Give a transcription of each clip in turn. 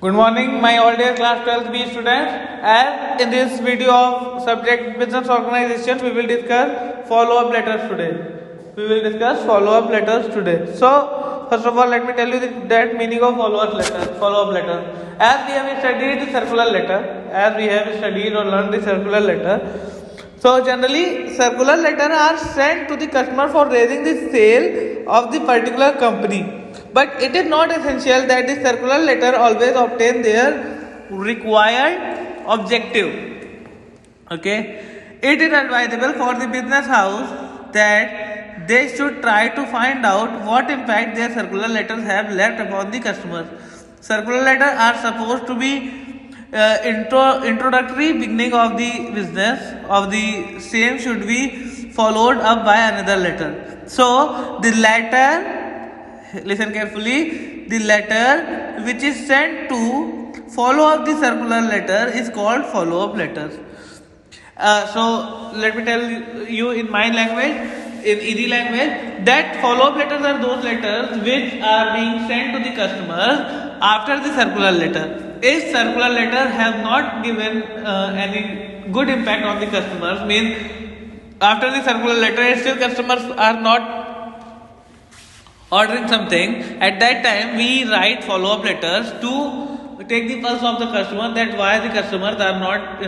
Good morning, my all dear class 12th B students. As in this video of subject business organization, we will discuss follow-up letters today. So, first of all, let me tell you that meaning of follow-up letter. As we have studied the circular letter, as we have studied or learned the circular letter. So, generally, circular letters are sent to the customer for raising the sale of the particular company. But it is not essential that the circular letter always obtain their required objective. Okay, it is advisable for the business house that they should try to find out what impact their circular letters have left upon the customers. Circular letters are supposed to be introductory beginning of the business of the same should be followed up by another letter. So the letter, listen carefully, the letter which is sent to follow up the circular letter is called follow up letters. So let me tell you in my language, in easy language, that follow up letters are those letters which are being sent to the customers after the circular letter. If circular letter has not given any good impact on the customers, means after the circular letter still customers are not ordering something, at that time we write follow-up letters to take the pulse of the customer, that why the customers are not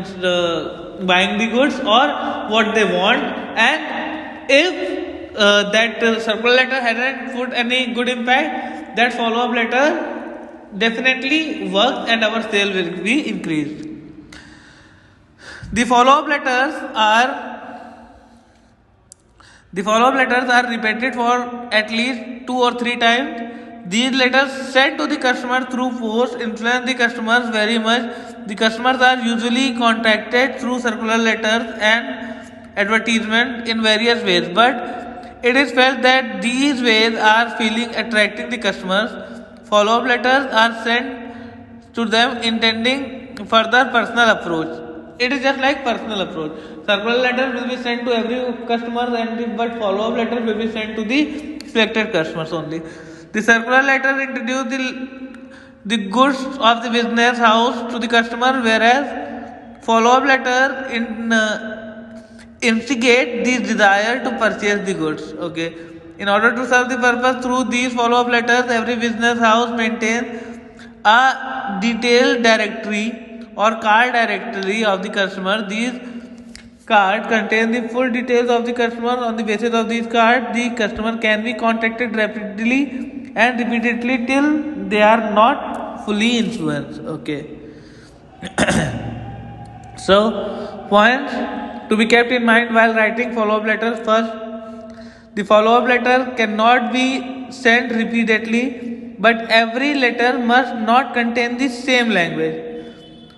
buying the goods or what they want, and if that circular letter hasn't put any good impact, that follow-up letter definitely works and our sale will be increased. The follow-up letters are repeated for at least 2 or 3 times. These letters sent to the customer through post influence the customers very much. The customers are usually contacted through circular letters and advertisement in various ways, but it is felt that these ways are feeling attracting the customers. Follow-up letters are sent to them intending further personal approach. It is just like personal approach. Circular letter will be sent to every customer, but follow-up letter will be sent to the selected customers only. The circular letter introduce the goods of the business house to the customer, whereas follow-up letter instigate the desire to purchase the goods. Okay. In order to serve the purpose through these follow-up letters, every business house maintains a detailed directory or card directory of the customer. These cards contain the full details of the customer. On the basis of these cards, the customer can be contacted rapidly and repeatedly till they are not fully influenced. Okay. So, points to be kept in mind while writing follow-up letters. First, the follow-up letter cannot be sent repeatedly, but every letter must not contain the same language.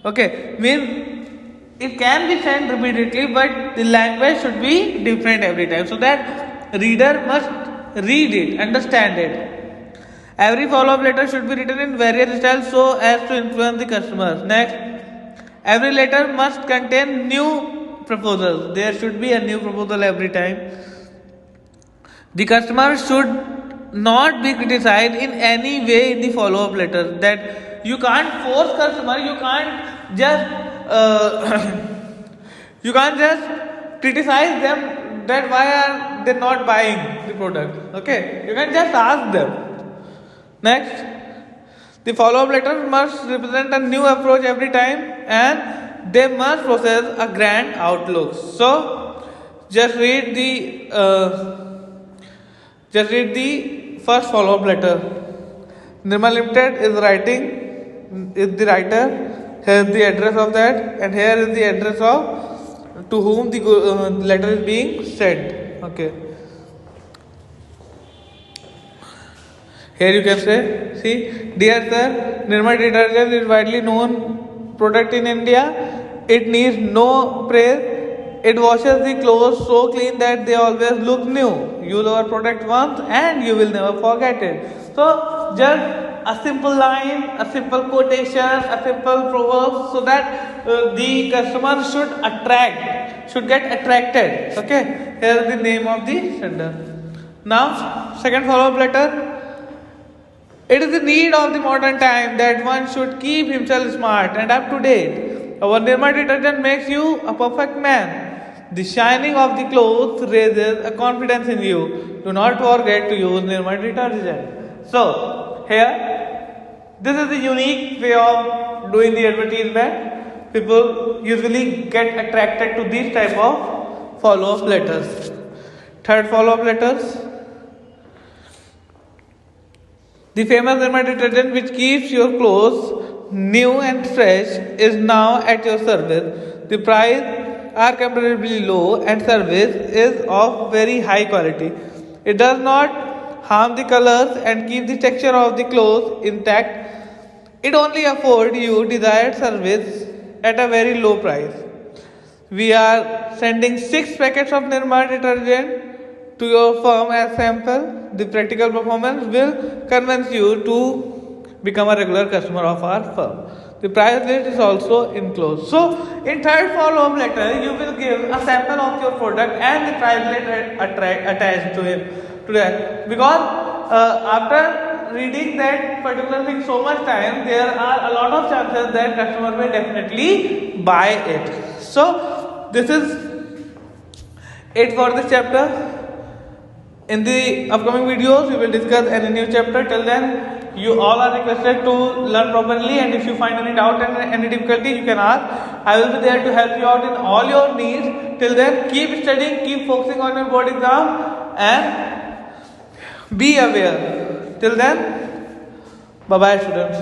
Okay, means it can be sent repeatedly, but the language should be different every time, so that reader must read it, understand it. Every follow-up letter should be written in various styles so as to influence the customers. Next, every letter must contain new proposals. There should be a new proposal every time. The customer should not be criticized in any way in the follow-up letter. That you can't force customer, you can't just criticize them that why are they not buying the product. Okay, you can just ask them. Next, the follow-up letter must represent a new approach every time, and they must possess a grand outlook. So just read the first follow-up letter. Nirmal Limited is the writer. Here is the address of that, and here is the address of to whom the letter is being sent. Okay. Here you can say, see, dear sir, Nirma detergent is widely known product in India. It needs no praise. It washes the clothes so clean that they always look new. Use our product once and you will never forget it. So just a simple line, a simple quotation, a simple proverb, so that the customer should get attracted. Okay, here is the name of the sender. Now, second follow-up letter. It is the need of the modern time that one should keep himself smart and up to date. Our Nirma detergent makes you a perfect man. The shining of the clothes raises a confidence in you. Do not forget to use Nirma detergent. So, here, this is the unique way of doing the advertisement. People usually get attracted to these type of follow-up letters. Third follow-up letters. The famous Nirma detergent which keeps your clothes new and fresh is now at your service. The price are comparatively low and service is of very high quality. It does not harm the colors and keep the texture of the clothes intact. It only affords you desired service at a very low price. We are sending 6 packets of Nirma detergent to your firm as sample. The practical performance will convince you to become a regular customer of our firm. The price list is also enclosed. So, in third follow-up letter, you will give a sample of your product and the price list attached to it. To that, because after reading that particular thing so much time, there are a lot of chances that customer will definitely buy it. So, this is it for this chapter. In the upcoming videos, we will discuss any new chapter. Till then, you all are requested to learn properly, and if you find any doubt and any difficulty, you can ask. I will be there to help you out in all your needs. Till then, keep studying, keep focusing on your board exam, and be aware. Till then, bye bye, students.